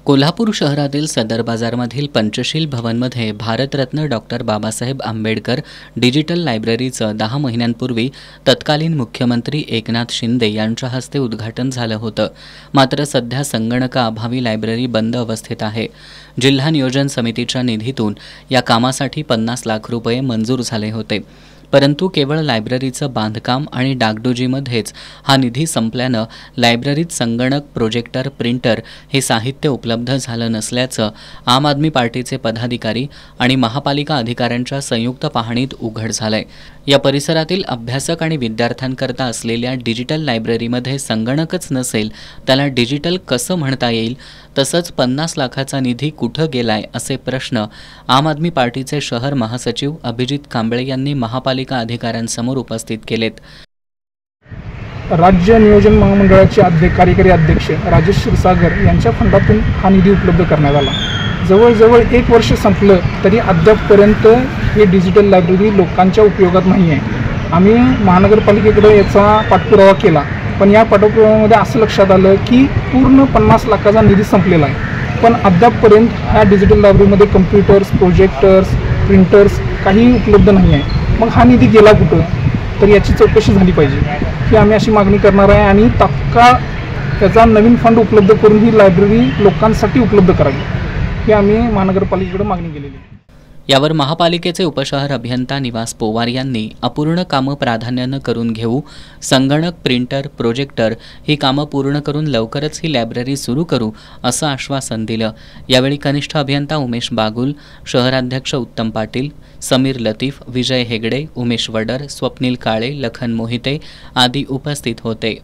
कोल्हापूर शहरातील सदर बाजारमधील पंचशील भवनमध्ये भारतरत्न डॉक्टर बाबासाहेब आंबेडकर डिजिटल लायब्ररीचं 10 महिन्यांपूर्वी तत्कालीन मुख्यमंत्री एकनाथ शिंदे यांच्या हस्ते उद्घाटन झालं होतं। मात्र सध्या संगणकाअभावी लायब्ररी बंद अवस्थेत आहे। जिल्हा नियोजन समितीच्या निधीतून या कामासाठी 50 लाख रुपये मंजूर झाले होते, परंतु केवळ लायब्ररीचं बांधकाम आणि डागडुजीमध्येच हा निधी संपल्यानं लायब्ररीत संगणक, प्रोजेक्टर, प्रिंटर हे साहित्य उपलब्ध झालं नसल्याचं आम आदमी पार्टीचे पदाधिकारी आणि महापालिका अधिकाऱ्यांच्या संयुक्त पाहणीत उघड झालंय। या परिसरातील अभ्यासक आणि विद्यार्थ्यांकरता असलेल्या डिजिटल लायब्ररीमध्ये संगणकच नसेल, त्याला डिजिटल कसं म्हणता येईल? तसंच 50 लाखाचा निधी कुठं गेलाय असे प्रश्न आम आदमी पार्टीचे शहर महासचिव अभिजित कांबळे यांनी महापालिका अधिकाऱ्यांसमोर उपस्थित केलेत। राज्य नियोजन महामंडळाचे कार्यकारी अध्यक्ष राजेश क्षीरसागर यांच्या फंडातून हा निधी उपलब्ध करण्यात आला। जवळजवळ 1 वर्ष संपलं तरी अद्यापपर्यंत हे डिजिटल लायब्ररी लोकांच्या उपयोगात नाही आहे। आम्ही महानगरपालिकेकडे याचा पाठपुरावा केला, पण या पाठपुराव्यामध्ये असं लक्षात आलं की पूर्ण 50 लाखाचा निधी संपलेला आहे, पण अद्यापपर्यंत ह्या डिजिटल लायब्ररीमध्ये कम्प्युटर्स, प्रोजेक्टर्स, प्रिंटर्स काही उपलब्ध नाही आहे। मग हा निधी गेला कुठं? तर याची चौकशी झाली पाहिजे ही आम्ही अशी मागणी करणार आहे आणि तात्काळ त्याचा नवीन फंड उपलब्ध करून ही लायब्ररी लोकांसाठी उपलब्ध करावी ही आम्ही महानगरपालिकेकडे मागणी केलेली आहे। यावर महापालिकेचे उपशहर अभियंता निवास पोवार यांनी अपूर्ण कामं प्राधान्यानं करून घेऊ, संगणक, प्रिंटर, प्रोजेक्टर ही कामं पूर्ण करून लवकरच ही लायब्ररी सुरू करू असं आश्वासन दिलं। यावेळी कनिष्ठ अभियंता उमेश बागुल, शहराध्यक्ष उत्तम पाटील, समीर लतीफ, विजय हेगडे, उमेश वडर, स्वप्नील काळे, लखन मोहिते आदी उपस्थित होते।